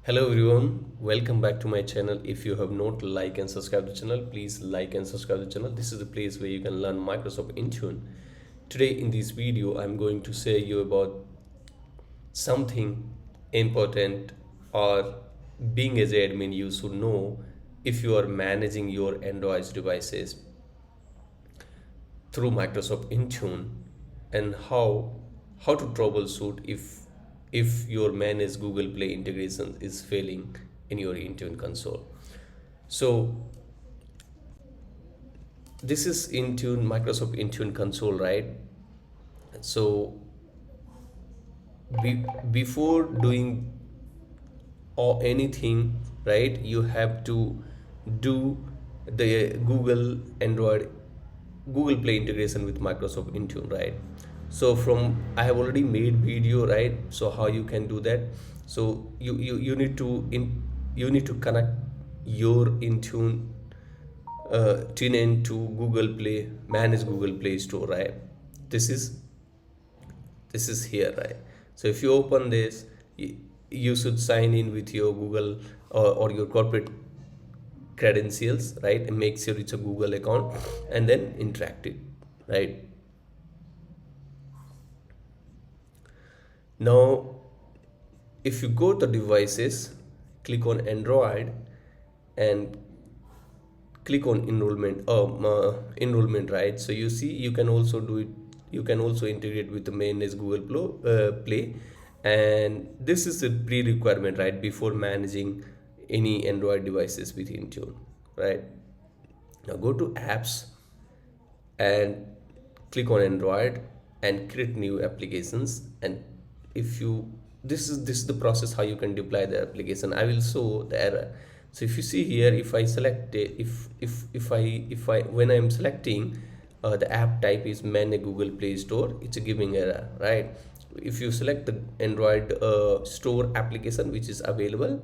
Hello everyone, welcome back to my channel. If you have not like and subscribe the channel, please like and subscribe the channel. This is the place where you can learn Microsoft Intune. Today in this video, I'm going to say you about something important or being as an admin, you should know if you are managing your Android devices through Microsoft Intune and how to troubleshoot if your managed Google Play integration is failing in your Intune console. So this is Intune Microsoft Intune console, right? So before doing or anything, right, you have to do the Google Play integration with Microsoft Intune, right? So from I have already made video, right? So how you can do that? So you need to you need to connect your Intune tune to Google Play, manage Google Play Store, right? This is this is here, right? So if you open this, you should sign in with your Google or your corporate credentials, right? And make sure it's a Google account and then interact it, right? Now if you go to devices, click on Android and click on enrollment, right? So you see you can also do it, you can also integrate with the main as Play, and this is a pre-requirement, right, before managing any Android devices with Intune, right? Now go to apps and click on Android and create new applications. And if you this is the process how you can deploy the application. I will show the error. So if you see here, if I select if I when I'm selecting the app type is manage Google Play Store, it's a giving error, right? If you select the Android store application which is available,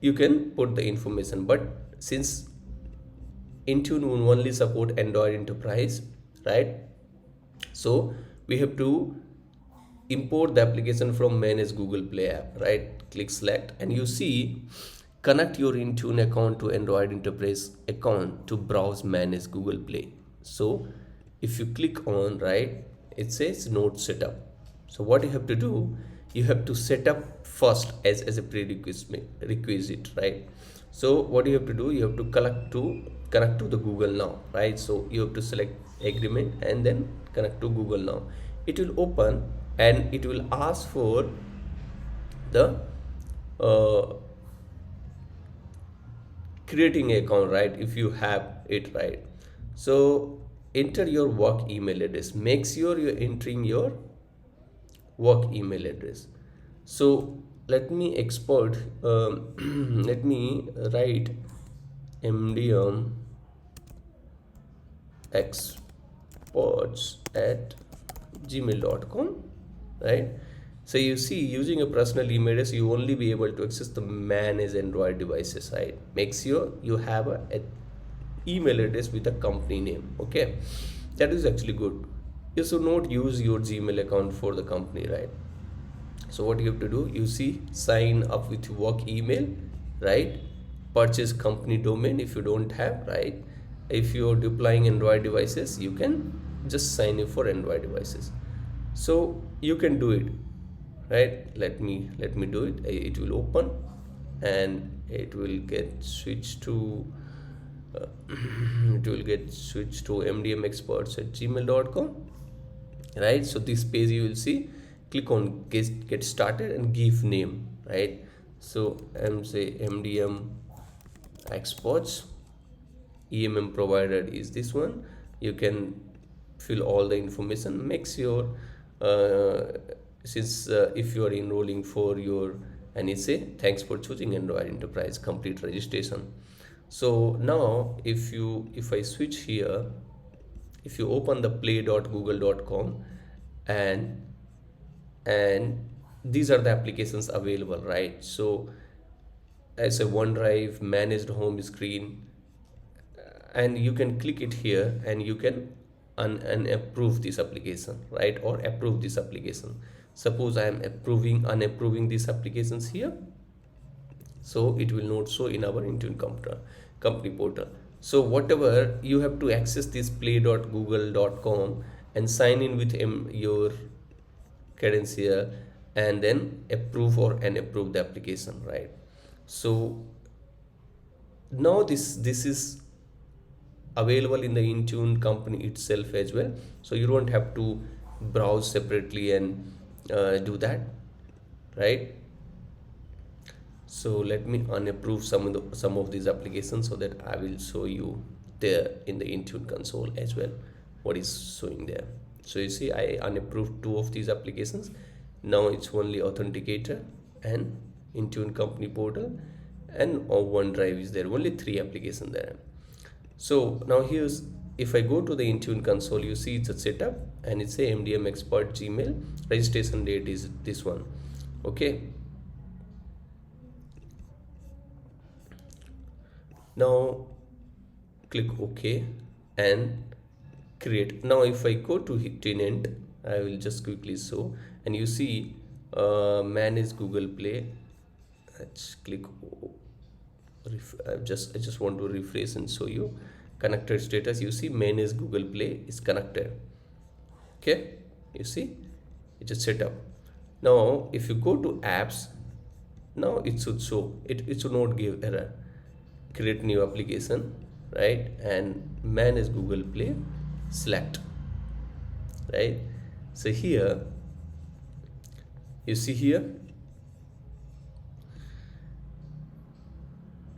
you can put the information. But since Intune will only support Android Enterprise, right? So we have to import the application from manage Google Play app, right? Click select and you see connect your Intune account to Android Enterprise account to browse manage Google Play. So if you click on, right, it says node setup. So what you have to do, you have to set up first as a prerequisite, right? So what you have to do, you have to connect to the Google now, right? So you have to select agreement and then connect to Google now. It will open and it will ask for the uh, creating an account, right, if you have it, right? So enter your work email address. Make sure you're entering your work email address. So let me export let me write MDM exports at gmail.com, right? So you see, using a personal email address, you only be able to access the manage Android devices, right? Make sure you have a email address with a company name, okay? That is actually good. You should not use your Gmail account for the company, right? So what you have to do, you see, sign up with work email, right? Purchase company domain if you don't have, right? If you're deploying Android devices, you can just sign up for Android devices. So you can do it, right? Let me do it. It will open and it will get switched to it will get switched to mdmexperts at gmail.com, right? So this page you will see, click on get started and give name, right? So I'm say MDM exports, EMM provider is this one. You can fill all the information. Make sure since if you are enrolling for your, and it say thanks for choosing Android Enterprise, complete registration. So now if I switch here, if you open the play.google.com and these are the applications available, right? So as a OneDrive, managed home screen, and you can click it here and you can unapprove this application, right, or approve this application. Suppose I am unapproving these applications here, so it will not show in our Intune company portal. So whatever you have to access this play.google.com and sign in with your credential and then approve or unapprove the application, right? So now this is available in the Intune company itself as well, so you don't have to browse separately and do that, right? So let me unapprove some of these applications so that I will show you there in the Intune console as well what is showing there. So you see I unapproved two of these applications. Now it's only Authenticator and Intune company portal, and OneDrive is there. Only three applications there. So now here's, if I go to the Intune console, you see it's a setup and it's a MDM expert Gmail. Registration date is this one. Okay. Now click OK and create. Now if I go to tenant, I will just quickly show, and you see manage Google Play. Let's click I just want to refresh and show you connected status. You see manage Google Play is connected. Okay, you see it is set up. Now if you go to apps, now it should show, it should not give error. Create new application, right, and manage Google Play, select, right? So here you see here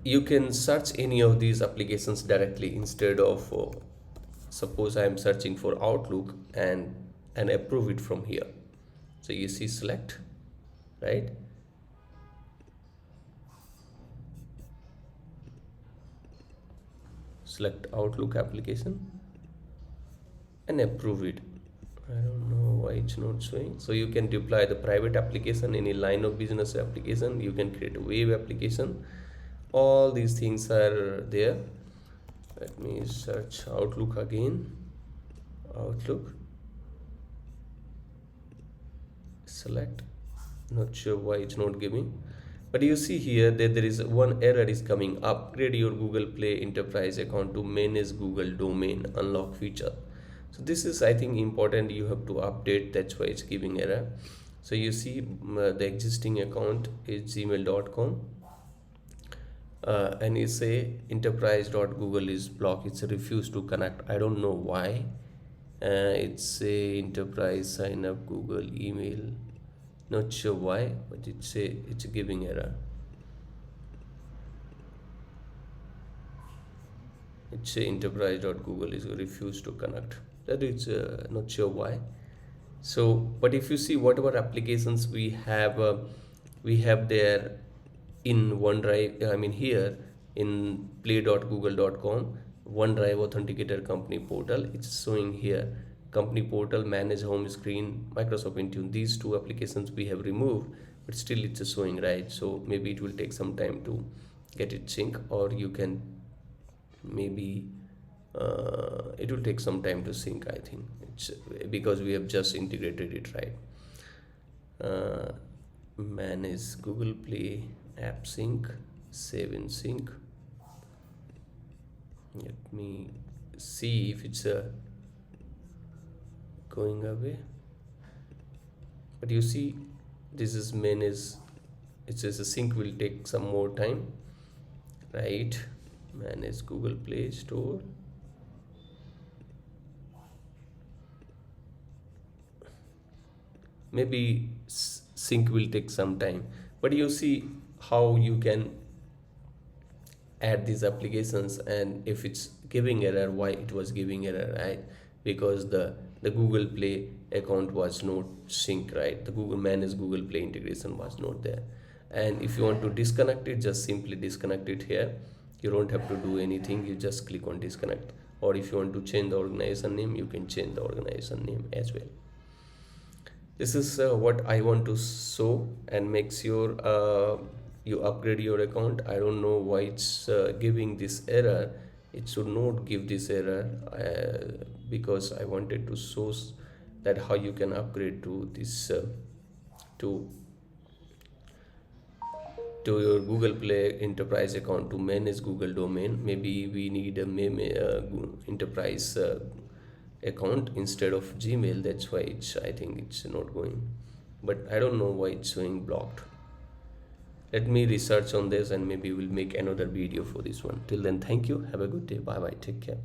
you can search any of these applications directly instead of suppose I am searching for Outlook and approve it from here. So you see select, right? Select Outlook application and approve it. I don't know why it's not showing. So you can deploy the private application, any line of business application, you can create a web application. All these things are there. Let me search Outlook again. Outlook, select, not sure why it's not giving, but you see here that there is one error is coming. Upgrade your Google Play enterprise account to manage Google domain unlock feature. So this is, I think, important. You have to update, that's why it's giving error. So you see the existing account is gmail.com and you say enterprise.google is blocked. It's a refuse to connect. I don't know why. It's a enterprise sign up Google email, not sure why, but it's giving error. It's a enterprise.google is refused to connect. That is not sure why. So but if you see whatever applications we have there in OneDrive, I mean here in play.google.com, OneDrive Authenticator company portal, it's showing here company portal, manage home screen, Microsoft Intune. These two applications we have removed, but still it's showing, right? So maybe it will take some time to get it sync, or you can maybe it will take some time to sync. I think it's because we have just integrated it, right? Manage Google Play app sync, save in sync. Let me see if it's going away, but you see this is manage, it says the sync will take some more time, right? Manage Google Play Store, maybe sync will take some time, but you see how you can add these applications, and if it's giving error, why it was giving error, right? Because the Google Play account was not sync, right? The Google manage Google Play integration was not there. And if you want to disconnect it, just simply disconnect it here. You don't have to do anything, you just click on disconnect. Or if you want to change the organization name, you can change the organization name as well. This is what I want to show, and make sure you upgrade your account. I don't know why it's giving this error. It should not give this error because I wanted to show that how you can upgrade to this to to your Google Play enterprise account to manage Google domain. Maybe we need a enterprise account instead of Gmail. That's why I think it's not going. But I don't know why it's showing blocked. Let me research on this and maybe we'll make another video for this one. Till then, thank you. Have a good day. Bye bye. Take care.